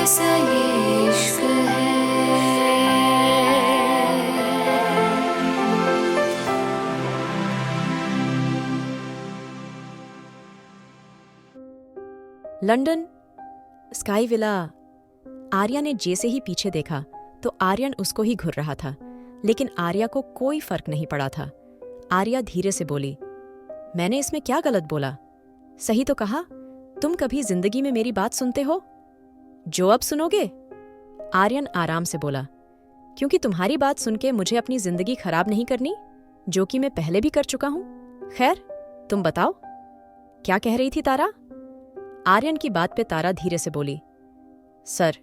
कैसा ये इश्क है। London sky villa. आर्या ने जैसे ही पीछे देखा तो आर्यन उसको ही घूर रहा था, लेकिन आर्या को कोई फर्क नहीं पड़ा था। आर्या धीरे से बोली, मैंने इसमें क्या गलत बोला? सही तो कहा। तुम कभी जिंदगी में मेरी बात सुनते हो जो अब सुनोगे? आर्यन आराम से बोला, क्योंकि तुम्हारी बात सुन के मुझे अपनी जिंदगी खराब नहीं करनी, जो कि मैं पहले भी कर चुका हूं। खैर, तुम बताओ, क्या कह रही थी तारा? आर्यन की बात पे तारा धीरे से बोली, सर,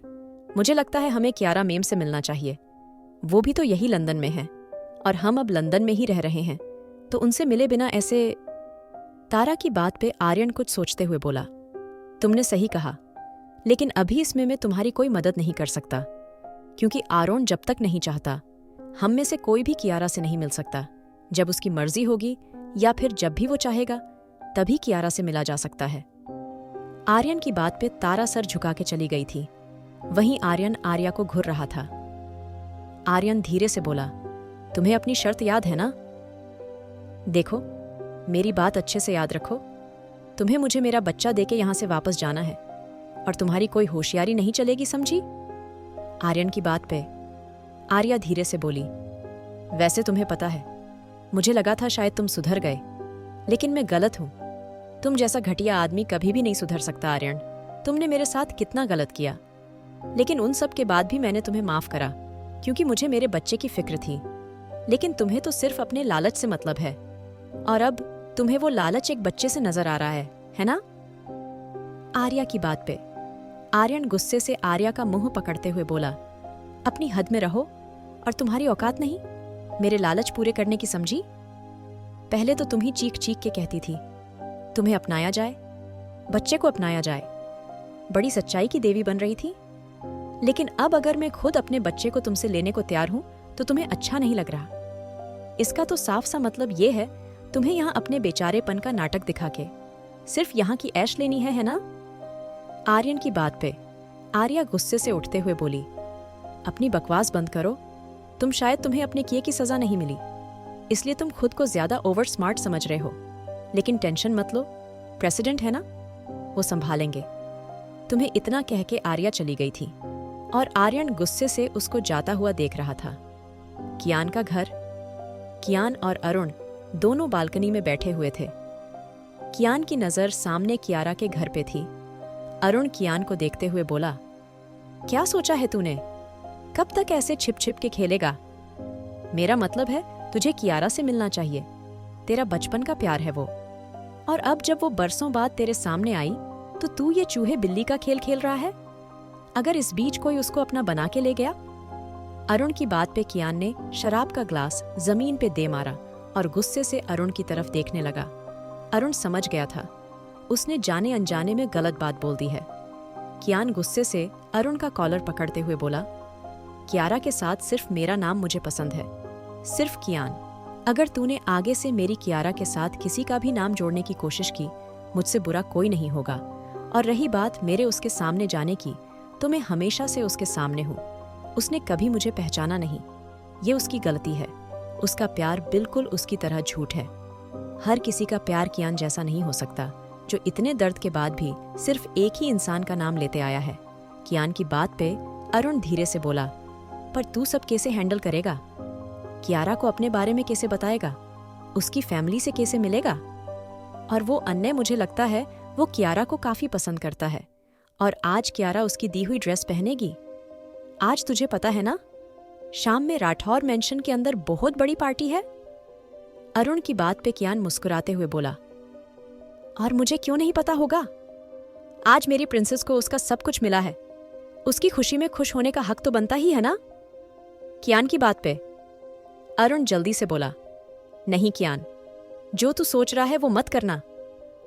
मुझे लगता है हमें कियारा मेम से मिलना चाहिए। वो भी तो यही लंदन में है और हम अब लंदन में ही रह रहे हैं, तो उनसे मिले बिना ऐसे। तारा की बात पे आर्यन कुछ सोचते हुए बोला, तुमने सही कहा, लेकिन अभी इसमें मैं तुम्हारी कोई मदद नहीं कर सकता, क्योंकि आरोन जब तक नहीं चाहता, हम में से कोई भी कियारा से नहीं मिल सकता। जब उसकी मर्जी होगी या फिर जब भी वो चाहेगा, तभी कियारा से मिला जा सकता है। आर्यन की बात पे तारा सर झुका के चली गई थी। वहीं आर्यन आर्या को घूर रहा था। आर्यन धीरे से बोला, तुम्हें अपनी शर्त याद है ना? देखो, मेरी बात अच्छे से याद रखो। तुम्हें मुझे मेरा बच्चा देके यहां से वापस जाना है और तुम्हारी कोई होशियारी नहीं चलेगी, समझी? आर्यन की बात पे आर्या धीरे से बोली, वैसे तुम्हें पता है, मुझे लगा था शायद तुम सुधर गए, लेकिन मैं गलत हूं। तुम जैसा घटिया आदमी कभी भी नहीं सुधर सकता आर्यन। तुमने मेरे साथ कितना गलत किया, लेकिन उन सब के बाद भी मैंने तुम्हें माफ करा, क्योंकि मुझे मेरे बच्चे की फिक्र थी। लेकिन तुम्हें तो सिर्फ अपने लालच से मतलब है, और अब तुम्हें वो लालच एक बच्चे से नजर आ रहा है ना? आर्या की बात पे आर्यन गुस्से से आर्या का मुंह पकड़ते हुए बोला, अपनी हद में रहो, और तुम्हारी औकात नहीं मेरे लालच पूरे करने की, समझी? पहले तो तुम ही चीख चीख के कहती थी तुम्हें अपनाया जाए, बच्चे को अपनाया जाए, बड़ी सच्चाई की देवी बन रही थी। लेकिन अब अगर मैं खुद अपने बच्चे को तुमसे लेने को तैयार हूं तो तुम्हें अच्छा नहीं लग रहा। इसका तो साफ सा मतलब ये है, तुम्हें यहां अपने बेचारेपन का नाटक दिखा के सिर्फ यहां की ऐश लेनी है ना? आर्यन की बात पे आर्या गुस्से से उठते हुए बोली, अपनी बकवास बंद करो। तुम्हें अपने किए की सजा नहीं मिली, इसलिए तुम खुद को ज्यादा ओवर स्मार्ट समझ रहे हो। लेकिन टेंशन मत लो, प्रेसिडेंट है ना, वो संभालेंगे। तुम्हें इतना कह के आर्या चली गई थी और आर्यन गुस्से से उसको जाता हुआ देख रहा था। कियान का घर। कियान और अरुण दोनों बालकनी में बैठे हुए थे। कियान की नजर सामने कियारा के घर पे थी। अरुण कियान को देखते हुए बोला, क्या सोचा है तूने? कब तक ऐसे छिप छिप के खेलेगा? मेरा मतलब है, तुझे कियारा से मिलना चाहिए। तेरा बचपन का प्यार है वो, और अब जब वो बरसों बाद तेरे सामने आई तो तू ये चूहे बिल्ली का खेल खेल रहा है। अगर इस बीच कोई उसको अपना बना के ले गया? अरुण की बात पे कियान ने शराब का ग्लास जमीन पे दे मारा और गुस्से से अरुण की तरफ देखने लगा। अरुण समझ गया था, उसने जाने अनजाने में गलत बात बोल दी है। कियान गुस्से से अरुण का कॉलर पकड़ते हुए बोला, कियारा के साथ सिर्फ मेरा नाम मुझे पसंद है, सिर्फ कियान। अगर तूने आगे से मेरी कियारा के साथ किसी का भी नाम जोड़ने की कोशिश की, मुझसे बुरा कोई नहीं होगा। और रही बात मेरे उसके सामने जाने की, तो मैं हमेशा से उसके सामने हूँ। उसने कभी मुझे पहचाना नहीं, ये उसकी गलती है। उसका प्यार बिल्कुल उसकी तरह झूठ है। हर किसी का प्यार कियान जैसा नहीं हो सकता, जो इतने दर्द के बाद भी सिर्फ एक ही इंसान का नाम लेते आया है। कियान की बात पे अरुण धीरे से बोला, पर तू सब कैसे हैंडल करेगा? कियारा को अपने बारे में कैसे बताएगा? उसकी फैमिली से कैसे मिलेगा? और वो अन्य, मुझे लगता है वो कियारा को काफी पसंद करता है, और आज कियारा उसकी दी हुई ड्रेस पहनेगी। आज तुझे पता है ना, शाम में राठौर मेंशन के अंदर बहुत बड़ी पार्टी है। अरुण की बात पे कियान मुस्कुराते हुए बोला, और मुझे क्यों नहीं पता होगा? आज मेरी प्रिंसेस को उसका सब कुछ मिला है, उसकी खुशी में खुश होने का हक तो बनता ही है ना? कियान की बात पे अरुण जल्दी से बोला, नहीं कियान, जो तू सोच रहा है वो मत करना।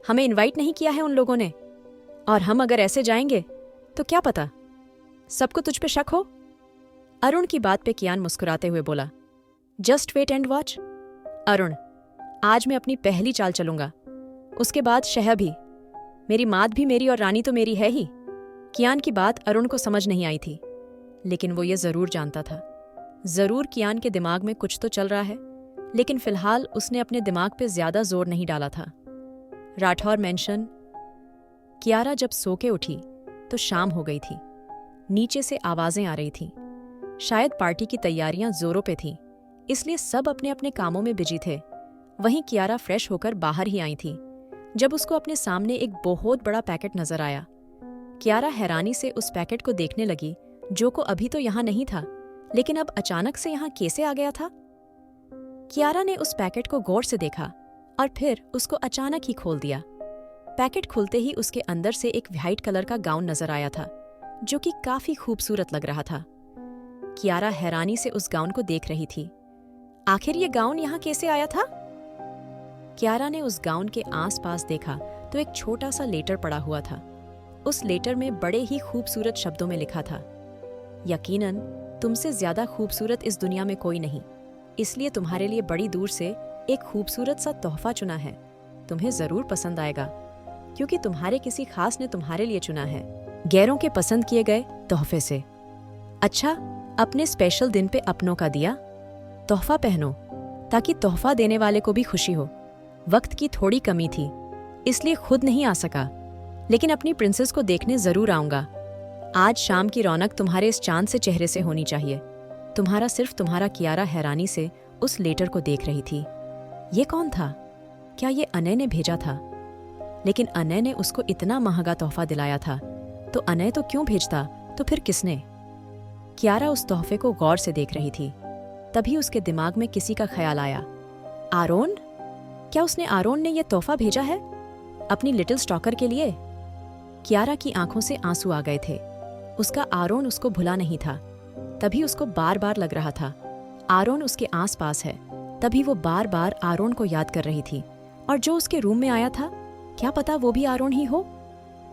हमें इनवाइट नहीं किया है उन लोगों ने, और हम अगर ऐसे जाएंगे तो क्या पता सबको तुझ पे शक हो। अरुण की बात पे कियान मुस्कुराते हुए बोला, just wait and watch. Arun, आज मैं अपनी पहली चाल चलूंगा, उसके बाद शह भी। मेरी मात भी मेरी और रानी तो मेरी है ही। कियान की बात अरुण को समझ नहीं आई थी, लेकिन वो ये जरूर जानता था। जरूर कियान के दिमाग में कुछ तो चल रहा है, लेकिन फिलहाल उसने अपने दिमाग पे ज्यादा जोर नहीं डाला था। राठौर मेंशन। कियारा जब सो के उठी तो शाम हो गई थी। नीचे से आवाजें आ रही थीं। शायद पार्टी की तैयारियां जोरों पे थीं, इसलिए सब अपने अपने कामों में बिजी थे। वहीं कियारा फ्रेश होकर बाहर ही आई थी जब उसको अपने सामने एक बहुत बड़ा पैकेट नजर आया। कियारा हैरानी से उस पैकेट को देखने लगी, जो को अभी तो यहाँ नहीं था, लेकिन अब अचानक से यहाँ कैसे आ गया था। कियारा ने उस पैकेट को गौर से देखा और फिर उसको अचानक ही खोल दिया। पैकेट खुलते ही उसके अंदर से एक व्हाइट कलर का गाउन नजर आया था, जो कि काफी खूबसूरत लग रहा था। कियारा हैरानी से उस गाउन को देख रही थी। आखिर ये गाउन यहाँ कैसे आया था? कियारा ने उस गाउन के आसपास देखा तो एक छोटा सा लेटर पड़ा हुआ था। उस लेटर में बड़े ही खूबसूरत शब्दों में लिखा था, यकीनन तुमसे ज्यादा खूबसूरत इस दुनिया में कोई नहीं, इसलिए तुम्हारे लिए बड़ी दूर से एक खूबसूरत सा तोहफा चुना है। तुम्हें जरूर पसंद आएगा, क्योंकि तुम्हारे किसी खास ने तुम्हारे लिए चुना है, गैरों के पसंद किए गए तोहफे से। अच्छा, अपने स्पेशल दिन पे अपनों का दिया तोहफा पहनो, ताकि तोहफा देने वाले को भी खुशी हो। वक्त की थोड़ी कमी थी, इसलिए खुद नहीं आ सका, लेकिन अपनी प्रिंसेस को देखने जरूर आऊंगा। आज शाम की रौनक तुम्हारे इस चांद से चेहरे से होनी चाहिए। तुम्हारा सिर्फ तुम्हारा। कियारा हैरानी से उस लेटर को देख रही थी। ये कौन था? क्या ये अनय ने भेजा था? लेकिन अनय ने उसको इतना महंगा तोहफा दिलाया था, तो अनय तो क्यों भेजता? तो फिर किसने? कियारा उस तोहफे को गौर से देख रही थी। तभी उसके दिमाग में किसी का ख्याल आया। आरोन? क्या उसने आरोन ने यह तोहफा भेजा है अपनी लिटिल स्टॉकर के लिए? कियारा की आंखों से आंसू आ गए थे। उसका आरोन उसको भुला नहीं था, तभी उसको बार बार लग रहा था आरोन उसके आसपास है। तभी वो बार बार आरोन को याद कर रही थी, और जो उसके रूम में आया था, क्या पता वो भी आरोन ही हो।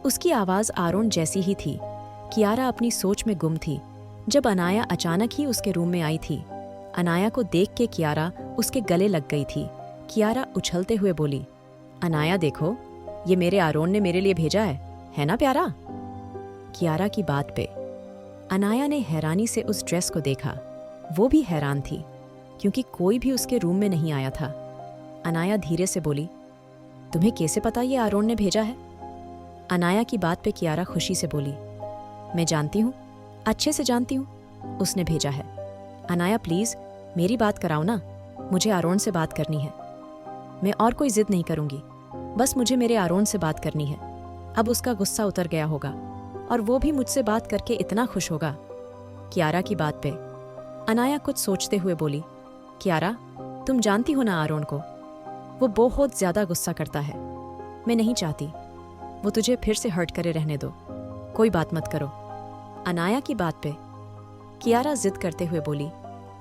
उसकी आवाज आरोन जैसी ही थी। कियारा अपनी सोच में गुम थी जब अनाया अचानक ही उसके रूम में आई थी। अनाया को देख के कियारा उसके गले लग गई थी। कियारा उछलते हुए बोली, अनाया देखो, ये मेरे आरोन ने मेरे लिए भेजा है ना प्यारा? कियारा की बात पे अनाया ने हैरानी से उस ड्रेस को देखा। वो भी हैरान थी, क्योंकि कोई भी उसके रूम में नहीं आया था। अनाया धीरे से बोली, तुम्हें कैसे पता ये आरोन ने भेजा है? अनाया की बात पे कियारा खुशी से बोली, मैं जानती हूँ, अच्छे से जानती हूँ, उसने भेजा है। अनाया प्लीज मेरी बात कराओ ना, मुझे आरोन से बात करनी है। मैं और कोई जिद नहीं करूंगी, बस मुझे मेरे आरोन से बात करनी है। अब उसका गुस्सा उतर गया होगा और वो भी मुझसे बात करके इतना खुश होगा। कियारा की बात पे अनाया कुछ सोचते हुए बोली, कियारा तुम जानती हो ना आरोन को, वो बहुत ज्यादा गुस्सा करता है। मैं नहीं चाहती वो तुझे फिर से हर्ट करे रहने दो, कोई बात मत करो। अनाया की बात पे कियारा जिद करते हुए बोली,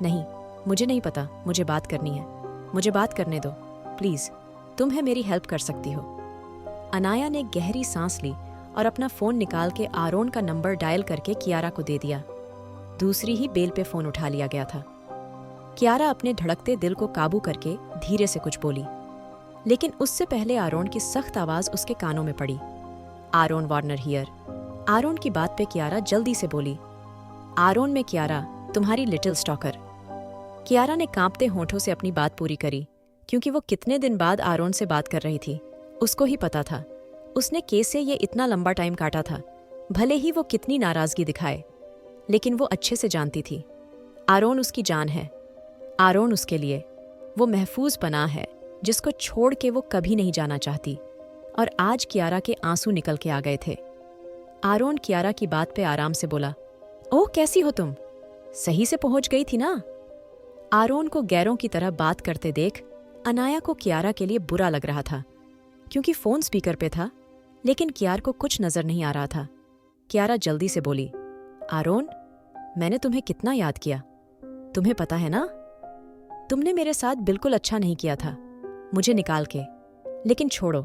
नहीं मुझे नहीं पता, मुझे बात करनी है, मुझे बात करने दो प्लीज, तुम है मेरी हेल्प कर सकती हो। अनाया ने गहरी सांस ली और अपना फोन निकाल के आरोन का नंबर डायल करके कियारा को दे दिया। दूसरी ही बेल पे फोन उठा लिया गया था। कियारा अपने धड़कते दिल को काबू करके धीरे से कुछ बोली, लेकिन उससे पहले आरोन की सख्त आवाज उसके कानों में पड़ी, आरोन वार्नर हियर। आरोन की बात पे कियारा जल्दी से बोली, आरोन में कियारा, तुम्हारी लिटिल स्टॉकर। कियारा ने कांपते होठों से अपनी बात पूरी करी, क्योंकि वो कितने दिन बाद आरोन से बात कर रही थी। उसको ही पता था उसने कैसे ये इतना लंबा टाइम काटा था, भले ही वो कितनी नाराजगी दिखाए, लेकिन वो अच्छे से जानती थी आरोन उसकी जान है। आरोन उसके लिए वो महफूज पनाह है, जिसको छोड़ के वो कभी नहीं जाना चाहती। और आज कियारा के आंसू निकल के आ गए थे। आरोन कियारा की बात पे आराम से बोला, ओह कैसी हो तुम, सही से पहुंच गई थी ना? आरोन को गैरों की तरह बात करते देख अनाया को कियारा के लिए बुरा लग रहा था, क्योंकि फोन स्पीकर पे था, लेकिन कियार को कुछ नजर नहीं आ रहा था। कियारा जल्दी से बोली, आरोन मैंने तुम्हें कितना याद किया, तुम्हें पता है ना? तुमने मेरे साथ बिल्कुल अच्छा नहीं किया था मुझे निकाल के, लेकिन छोड़ो,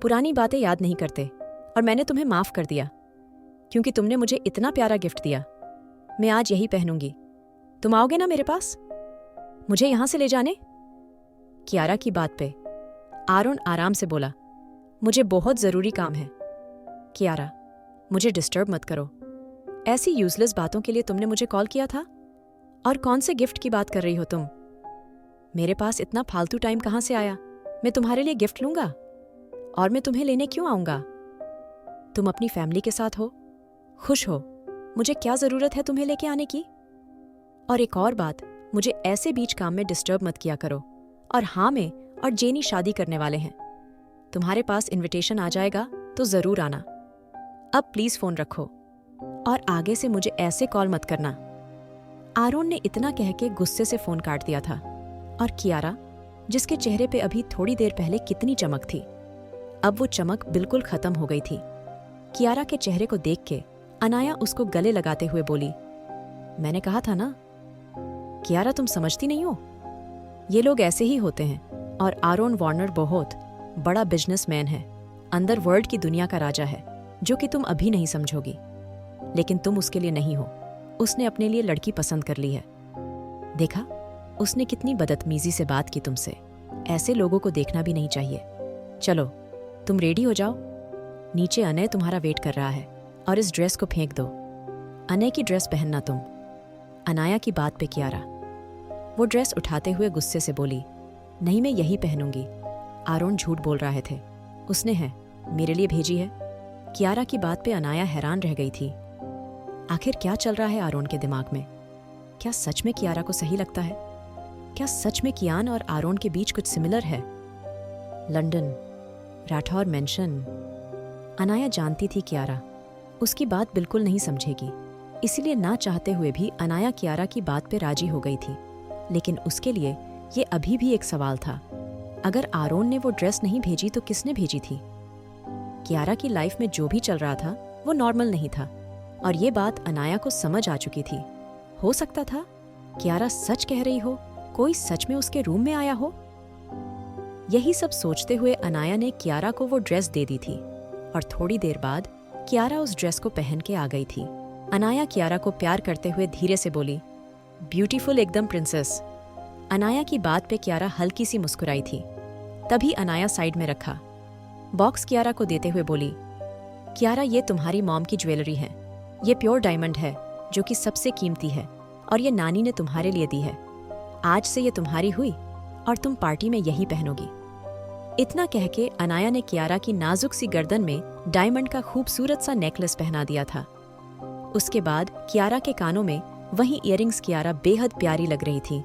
पुरानी बातें याद नहीं करते, और मैंने तुम्हें माफ कर दिया, क्योंकि तुमने मुझे इतना प्यारा गिफ्ट दिया। मैं आज यही पहनूंगी, तुम आओगे ना मेरे पास मुझे यहां से ले जाने? कियारा की बात पे आरोन आराम से बोला, मुझे बहुत जरूरी काम है। कियारा मुझे डिस्टर्ब मत करो। ऐसी यूजलेस बातों के लिए तुमने मुझे कॉल किया था? और कौन से गिफ्ट की बात कर रही हो तुम? मेरे पास इतना फालतू टाइम कहाँ से आया? मैं तुम्हारे लिए गिफ्ट लूंगा? और मैं तुम्हें लेने क्यों आऊंगा? तुम अपनी फैमिली के साथ हो, खुश हो। मुझे क्या जरूरत है तुम्हें लेके आने की? और एक और बात, मुझे ऐसे बीच काम में डिस्टर्ब मत किया करो। और हाँ, मैं और जेनी शादी करने वाले हैं। तुम्हारे पास इनविटेशन आ जाएगा तो जरूर आना। अब प्लीज फोन रखो और आगे से मुझे ऐसे कॉल मत करना। आरोन ने इतना कह के गुस्से से फोन काट दिया था। और कियारा, जिसके चेहरे पे अभी थोड़ी देर पहले कितनी चमक थी, अब वो चमक बिल्कुल खत्म हो गई थी। कियारा के चेहरे को देख के अनाया उसको गले लगाते हुए बोली, मैंने कहा था ना। कियारा, तुम समझती नहीं हो? ये लोग ऐसे ही होते हैं। और आरोन वार्नर बहुत बड़ा बिजनेसमैन है, अंडरवर्ल्ड की दुनिया का राजा है, जो कि तुम अभी नहीं समझोगी। लेकिन तुम उसके लिए नहीं हो। उसने अपने लिए लड़की पसंद कर ली है। देखा, उसने कितनी बदतमीजी से बात की तुमसे। ऐसे लोगों को देखना भी नहीं चाहिए। चलो, तुम रेडी हो जाओ। नीचे अनय तुम्हारा वेट कर रहा है। और इस ड्रेस को फेंक दो। अनय की ड्रेस पहनना तुम। अनाया की बात पे कियारा वो ड्रेस उठाते हुए गुस्से से बोली, नहीं, मैं यही पहनूंगी। आरोन झूठ बोल रहे थे। उसने है मेरे लिए भेजी है। कियारा की बात पे अनाया हैरान रह गई थी। आखिर क्या चल रहा है आरोन के दिमाग में? क्या सच में कियारा को सही लगता है? क्या सच में कियान और आरोन के बीच कुछ सिमिलर है? London, Rathore mention. अनाया जानती थी कियारा उसकी बात बिल्कुल नहीं समझेगी, इसीलिए ना चाहते हुए भी अनाया कियारा की बात पे राजी हो गई थी। लेकिन उसके लिए ये अभी भी एक सवाल था, अगर आरोन ने वो ड्रेस नहीं भेजी तो किसने भेजी थी? कियारा की लाइफ में जो भी चल रहा था वो नॉर्मल नहीं था, और ये बात अनाया को समझ आ चुकी थी। हो सकता था कियारा सच कह रही हो, कोई सच में उसके रूम में आया हो। यही सब सोचते हुए अनाया ने कियारा को वो ड्रेस दे दी थी, और थोड़ी देर बाद कियारा उस ड्रेस को पहन के आ गई थी। अनाया कियारा को प्यार करते हुए धीरे से बोली, ब्यूटीफुल एकदम प्रिंसेस। अनाया की बात पे कियारा हल्की सी मुस्कुराई थी। तभी अनाया साइड में रखा बॉक्स कियारा को देते हुए बोली, कियारा, ये तुम्हारी मॉम की ज्वेलरी है। ये प्योर डायमंड है, जो कि सबसे कीमती है, और ये नानी ने तुम्हारे लिए दी है। आज से ये तुम्हारी हुई और तुम पार्टी में यही पहनोगी। इतना कह के अनाया ने कियारा की नाजुक सी गर्दन में डायमंड का खूबसूरत सा नेकलेस पहना दिया था। उसके बाद कियारा के कानों में वही इयररिंग्स कियारा बेहद प्यारी लग रही थी।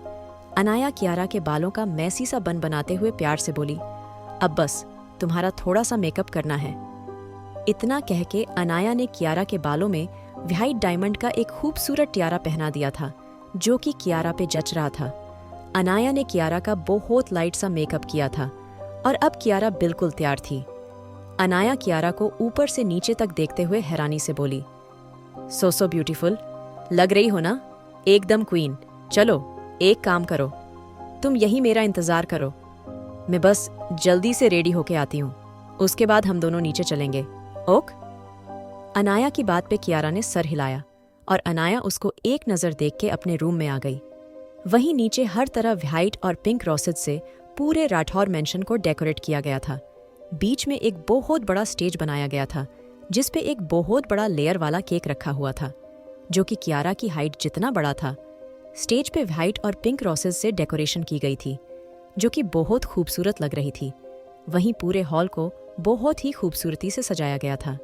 अनाया कियारा के बालों का मैसी सा बन बनाते हुए प्यार से बोली, अब बस तुम्हारा थोड़ा सा मेकअप करना है। इतना कह के अनाया ने कियारा के बालों में व्हाइट डायमंड का एक खूबसूरत टियारा पहना दिया था, जो कि कियारा पे जच रहा था। अनाया ने कियारा का बहुत लाइट सा मेकअप किया था, और अब कियारा बिल्कुल तैयार थी। अनाया कियारा को ऊपर से नीचे तक देखते हुए हैरानी से बोली, सो ब्यूटीफुल लग रही हो ना, एकदम क्वीन। चलो एक काम करो, तुम यही मेरा इंतजार करो, मैं बस जल्दी से रेडी होके आती हूँ, उसके बाद हम दोनों नीचे चलेंगे। ओक? अनाया की बात पे कियारा ने सर हिलाया, और अनाया उसको एक नजर देख के अपने रूम में आ गई। वहीं नीचे हर तरफ व्हाइट और पिंक रोसेज से पूरे राठौर मेंशन को डेकोरेट किया गया था। बीच में एक बहुत बड़ा स्टेज बनाया गया था, जिस पे एक बहुत बड़ा लेयर वाला केक रखा हुआ था, जो कि कियारा की हाइट जितना बड़ा था। स्टेज पे व्हाइट और पिंक रोसेज से डेकोरेशन की गई थी, जो कि बहुत खूबसूरत लग रही थी। वहीं पूरे हॉल को बहुत ही खूबसूरती से सजाया गया था।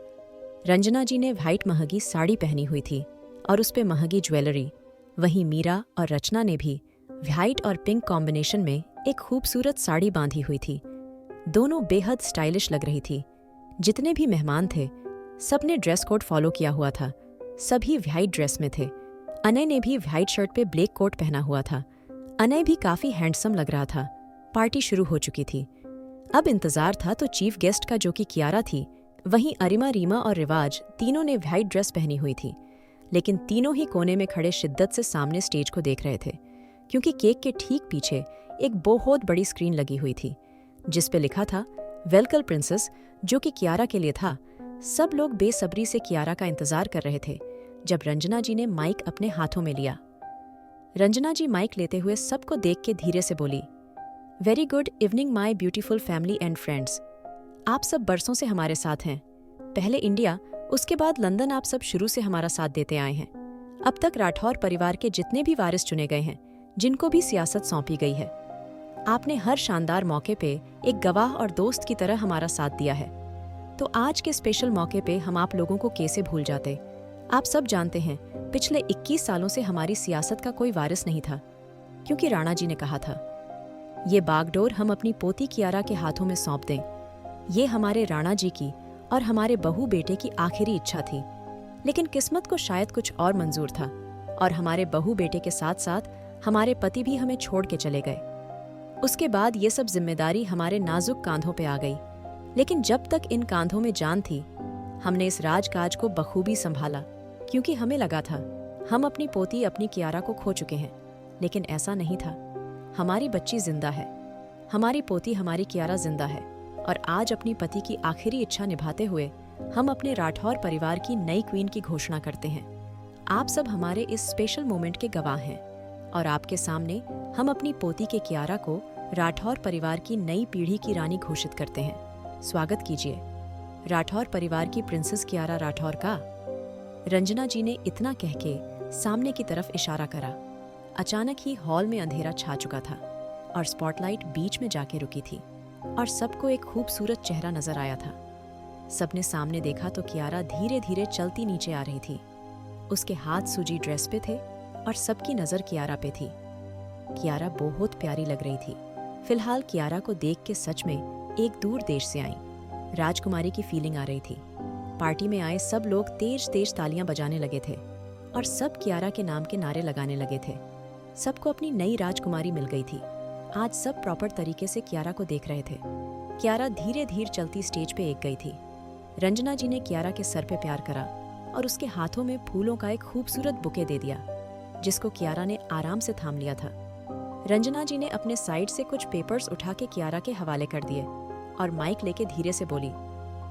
रंजना जी ने व्हाइट महंगी साड़ी पहनी हुई थी, और उस पे महंगी ज्वेलरी। वहीं मीरा और रचना ने भी व्हाइट और पिंक कॉम्बिनेशन में एक खूबसूरत साड़ी बांधी हुई थी। दोनों बेहद स्टाइलिश लग रही थी। जितने भी मेहमान थे, सबने ड्रेस कोड फॉलो किया हुआ था। सभी व्हाइट ड्रेस में थे। अनय ने भी व्हाइट शर्ट पे ब्लैक कोट पहना हुआ था। अनय भी काफी हैंडसम लग रहा था। पार्टी शुरू हो चुकी थी। अब इंतजार था तो चीफ गेस्ट का, जो कि कियारा थी। वहीं अरिमा, रीमा और रिवाज तीनों ने व्हाइट ड्रेस पहनी हुई थी, लेकिन तीनों ही कोने में खड़े शिद्दत से सामने स्टेज को देख रहे थे, क्योंकि केक के ठीक पीछे एक बहुत बड़ी स्क्रीन लगी हुई थी, जिस पे लिखा था वेलकम प्रिंसेस, जो कि कियारा के लिए था। सब लोग बेसब्री से कियारा का इंतजार कर रहे थे, जब रंजना जी ने माइक अपने हाथों में लिया। रंजना जी माइक लेते हुए सबको देख के धीरे से बोली, very good evening my beautiful family and friends. आप सब बरसों से हमारे साथ हैं। पहले इंडिया, उसके बाद लंदन आप सब शुरू से हमारा साथ देते आए हैं। अब तक राठौर परिवार के जितने भी वारिस चुने गए हैं, जिनको भी सियासत सौंपी गई है, आपने हर शानदार मौके पे एक गवाह और दोस्त की तरह हमारा साथ दिया है। तो आज के स्पेशल मौके पे हम आप लोगों को कैसे भूल जाते। आप सब जानते हैं पिछले 21 सालों से हमारी सियासत का कोई वारिस नहीं था, क्योंकि राणा जी ने कहा था ये बागडोर हम अपनी पोती कियारा के हाथों में सौंप दें। ये हमारे राणा जी की और हमारे बहू बेटे की आखिरी इच्छा थी, लेकिन किस्मत को शायद कुछ और मंजूर था और हमारे बहू बेटे के साथ साथ हमारे पति भी हमें छोड़ के चले गए। उसके बाद ये सब जिम्मेदारी हमारे नाजुक कांधों पे आ गई, लेकिन जब तक इन कांधों में जान थी हमने इस राजकाज को बखूबी संभाला, क्योंकि हमें लगा था हम अपनी पोती अपनी कियारा को खो चुके हैं। लेकिन ऐसा नहीं था। हमारी बच्ची जिंदा है, हमारी पोती हमारी कियारा जिंदा है, और आज अपनी पति की आखिरी इच्छा निभाते हुए हम अपने राठौर परिवार की नई क्वीन की घोषणा करते हैं। आप सब हमारे इस स्पेशल मोमेंट के गवाह हैं और आपके सामने हम अपनी पोती के कियारा को राठौर परिवार की नई पीढ़ी की रानी घोषित करते हैं। स्वागत कीजिए राठौर परिवार की प्रिंसेस कियारा राठौर का। रंजना जी ने इतना कह के सामने की तरफ इशारा करा। अचानक ही हॉल में अंधेरा छा चुका था और स्पॉटलाइट बीच में जाके रुकी थी और सबको एक खूबसूरत चेहरा नजर आया था। सबने सामने देखा तो कियारा धीरे धीरे चलती नीचे आ रही थी। उसके हाथ सूजी ड्रेस पे थे और सबकी नजर कियारा पे थी। कियारा बहुत प्यारी लग रही थी। फिलहाल कियारा को देख के सच में एक दूर देश से आई राजकुमारी की फीलिंग आ रही थी। पार्टी में आए सब लोग तेज तेज तालियां बजाने लगे थे और सब कियारा के नाम के नारे लगाने लगे थे। सबको अपनी नई राजकुमारी मिल गई थी। आज सब प्रॉपर तरीके से कियारा को देख रहे थे। कियारा धीरे धीरे चलती स्टेज पे एक गई थी। रंजना जी ने कियारा के सर पे प्यार करा और उसके हाथों में फूलों का एक खूबसूरत बुके दे दिया, जिसको कियारा ने आराम से थाम लिया था। रंजना जी ने अपने साइड से कुछ पेपर्स उठा के कियारा के हवाले कर दिए और माइक लेके धीरे से बोली,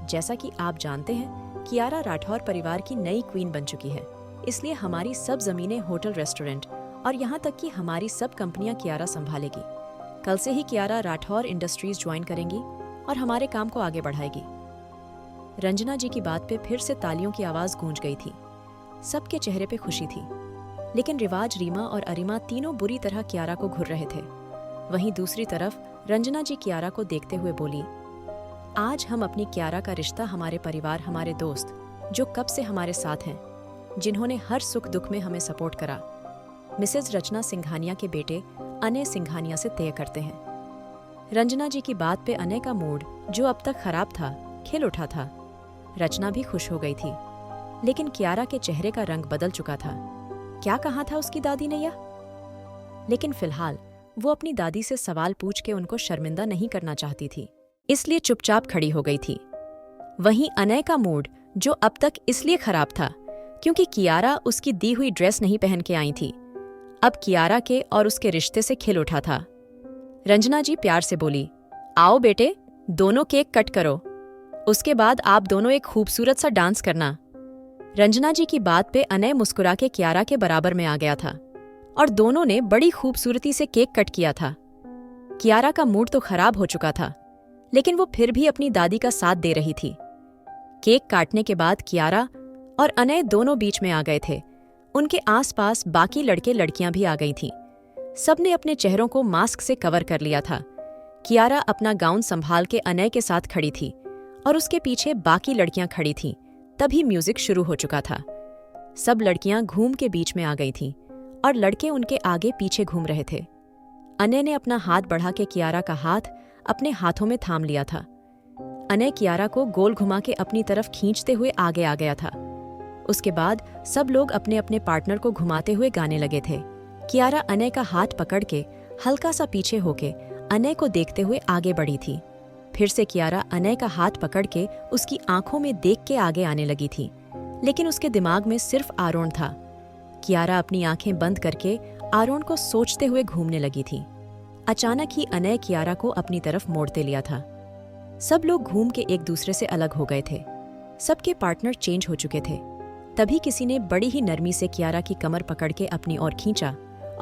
जैसा कि आप जानते हैं कियारा राठौर परिवार की नई क्वीन बन चुकी है, इसलिए हमारी सब जमीनें, होटल, रेस्टोरेंट और यहाँ तक कि हमारी सब कंपनियां कियारा संभालेगी। कल से ही कियारा राठौर इंडस्ट्रीज ज्वाइन करेंगी और हमारे काम को आगे बढ़ाएगी। रंजना जी की बात पे फिर से तालियों की आवाज गूंज गई थी। सबके चेहरे पे खुशी थी, लेकिन रिवाज, रीमा और अरिमा तीनों बुरी तरह कियारा को घूर रहे थे। वहीं दूसरी तरफ रंजना जी कियारा को देखते हुए बोली, आज हम अपनी कियारा का रिश्ता हमारे परिवार, हमारे दोस्त जो कब से हमारे साथ हैं, जिन्होंने हर सुख दुख में हमें सपोर्ट करा, मिसेज रचना सिंघानिया के बेटे अनय सिंघानिया से तय करते हैं। रंजना जी की बात पे अनय का मूड जो अब तक खराब था खिल उठा था। रचना भी खुश हो गई थी, लेकिन कियारा के चेहरे का रंग बदल चुका था। क्या कहा था उसकी दादी ने लेकिन फिलहाल वो अपनी दादी से सवाल पूछ के उनको शर्मिंदा नहीं करना चाहती थी, इसलिए चुपचाप खड़ी हो गई थी। वहीं अनय का मूड जो अब तक इसलिए खराब था क्योंकि कियारा उसकी दी हुई ड्रेस नहीं पहन के आई थी, अब कियारा के और उसके रिश्ते से खिल उठा था। रंजना जी प्यार से बोली, आओ बेटे, दोनों केक कट करो, उसके बाद आप दोनों एक खूबसूरत सा डांस करना। रंजना जी की बात पे अनय मुस्कुरा के कियारा के बराबर में आ गया था और दोनों ने बड़ी खूबसूरती से केक कट किया था। कियारा का मूड तो खराब हो चुका था, लेकिन वो फिर भी अपनी दादी का साथ दे रही थी। केक काटने के बाद कियारा और अनय दोनों बीच में आ गए थे। उनके आसपास बाकी लड़के लड़कियां भी आ गई थीं। सबने अपने चेहरों को मास्क से कवर कर लिया था। कियारा अपना गाउन संभाल के अनय के साथ खड़ी थी और उसके पीछे बाकी लड़कियां खड़ी थीं। तभी म्यूजिक शुरू हो चुका था। सब लड़कियां घूम के बीच में आ गई थीं और लड़के उनके आगे पीछे घूम रहे थे। अनय ने अपना हाथ बढ़ा के कियारा का हाथ अपने हाथों में थाम लिया था। अनय कियारा को गोल घुमा के अपनी तरफ खींचते हुए आगे आ गया था। उसके बाद सब लोग अपने अपने पार्टनर को घुमाते हुए गाने लगे थे। कियारा अनय का हाथ पकड़ के हल्का सा पीछे होके अनय को देखते हुए आगे बढ़ी थी। फिर से कियारा अनय का हाथ पकड़ के उसकी आंखों में देख के आगे आने लगी थी, लेकिन उसके दिमाग में सिर्फ आरोन था। कियारा अपनी आंखें बंद करके आरोन को सोचते हुए घूमने लगी थी। अचानक ही अनय कियारा को अपनी तरफ मोड़ते लिया था। सब लोग घूम के एक दूसरे से अलग हो गए थे। सबके पार्टनर चेंज हो चुके थे। तभी किसी ने बड़ी ही नरमी से कियारा की कमर पकड़ के अपनी ओर खींचा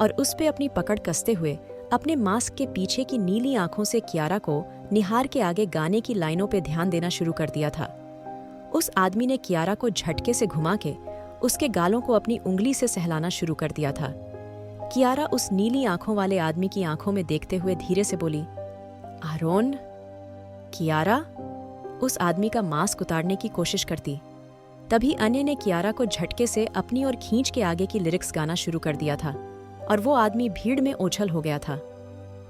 और उस पे अपनी पकड़ कसते हुए अपने मास्क के पीछे की नीली आंखों से कियारा को निहार के आगे गाने की लाइनों पे ध्यान देना शुरू कर दिया था। उस आदमी ने कियारा को झटके से घुमा के उसके गालों को अपनी उंगली से सहलाना शुरू कर दिया था। कियारा उस नीली आंखों वाले आदमी की आंखों में देखते हुए धीरे से बोली, आरोन। कियारा उस आदमी का मास्क उतारने की कोशिश करती, तभी अन्य ने कियारा को झटके से अपनी ओर खींच के आगे की लिरिक्स गाना शुरू कर दिया था और वो आदमी भीड़ में ओझल हो गया था।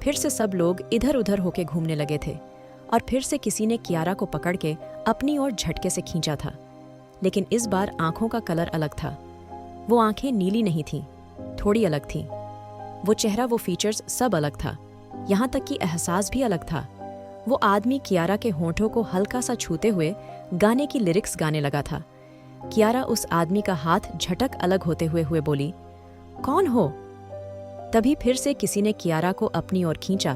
फिर से सब लोग इधर उधर होके घूमने लगे थे और फिर से किसी ने कियारा को पकड़ के अपनी ओर झटके से खींचा था, लेकिन इस बार आंखों का कलर अलग था। वो आंखें नीली नहीं थीं, थोड़ी अलग थीं। वो चेहरा, वो फीचर्स सब अलग था, यहाँ तक कि एहसास भी अलग था। वो आदमी कियारा के होंठों को हल्का सा छूते हुए गाने की लिरिक्स गाने लगा था। कियारा उस आदमी का हाथ झटक अलग होते हुए बोली, कौन हो? तभी फिर से किसी ने कियारा को अपनी ओर खींचा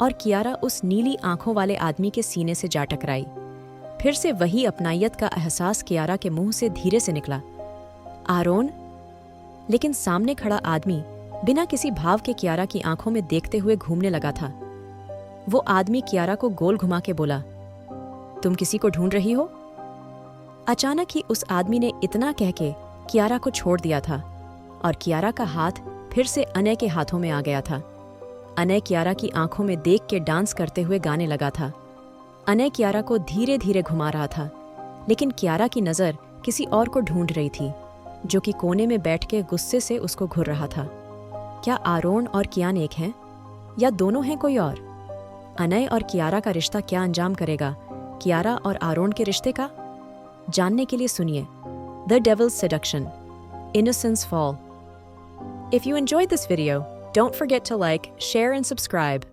और कियारा उस नीली आंखों वाले आदमी के सीने से जा टकराई। फिर से वही अपनाइयत का एहसास कियारा के मुंह से धीरे से निकला, आरोन। लेकिन सामने खड़ा आदमी बिना किसी भाव के कियारा की आंखों में देखते हुए घूमने लगा था। वो आदमी कियारा को गोल घुमा के बोला, तुम किसी को ढूंढ रही हो? अचानक ही उस आदमी ने इतना कह के कियारा को छोड़ दिया था और कियारा का हाथ फिर से अनय के हाथों में आ गया था। अनय कियारा की आंखों में देख के डांस करते हुए गाने लगा था। अनय कियारा को धीरे धीरे घुमा रहा था, लेकिन कियारा की नज़र किसी और को ढूंढ रही थी, जो कि कोने में बैठ के गुस्से से उसको घूर रहा था। क्या आरोन और कियान एक हैं, या दोनों हैं कोई और? अनय और कियारा का रिश्ता क्या अंजाम करेगा कियारा और आरोन के रिश्ते का? जानने के लिए सुनिए the devil's seduction, innocence fall. If you enjoyed this video, don't forget to like, share, and subscribe.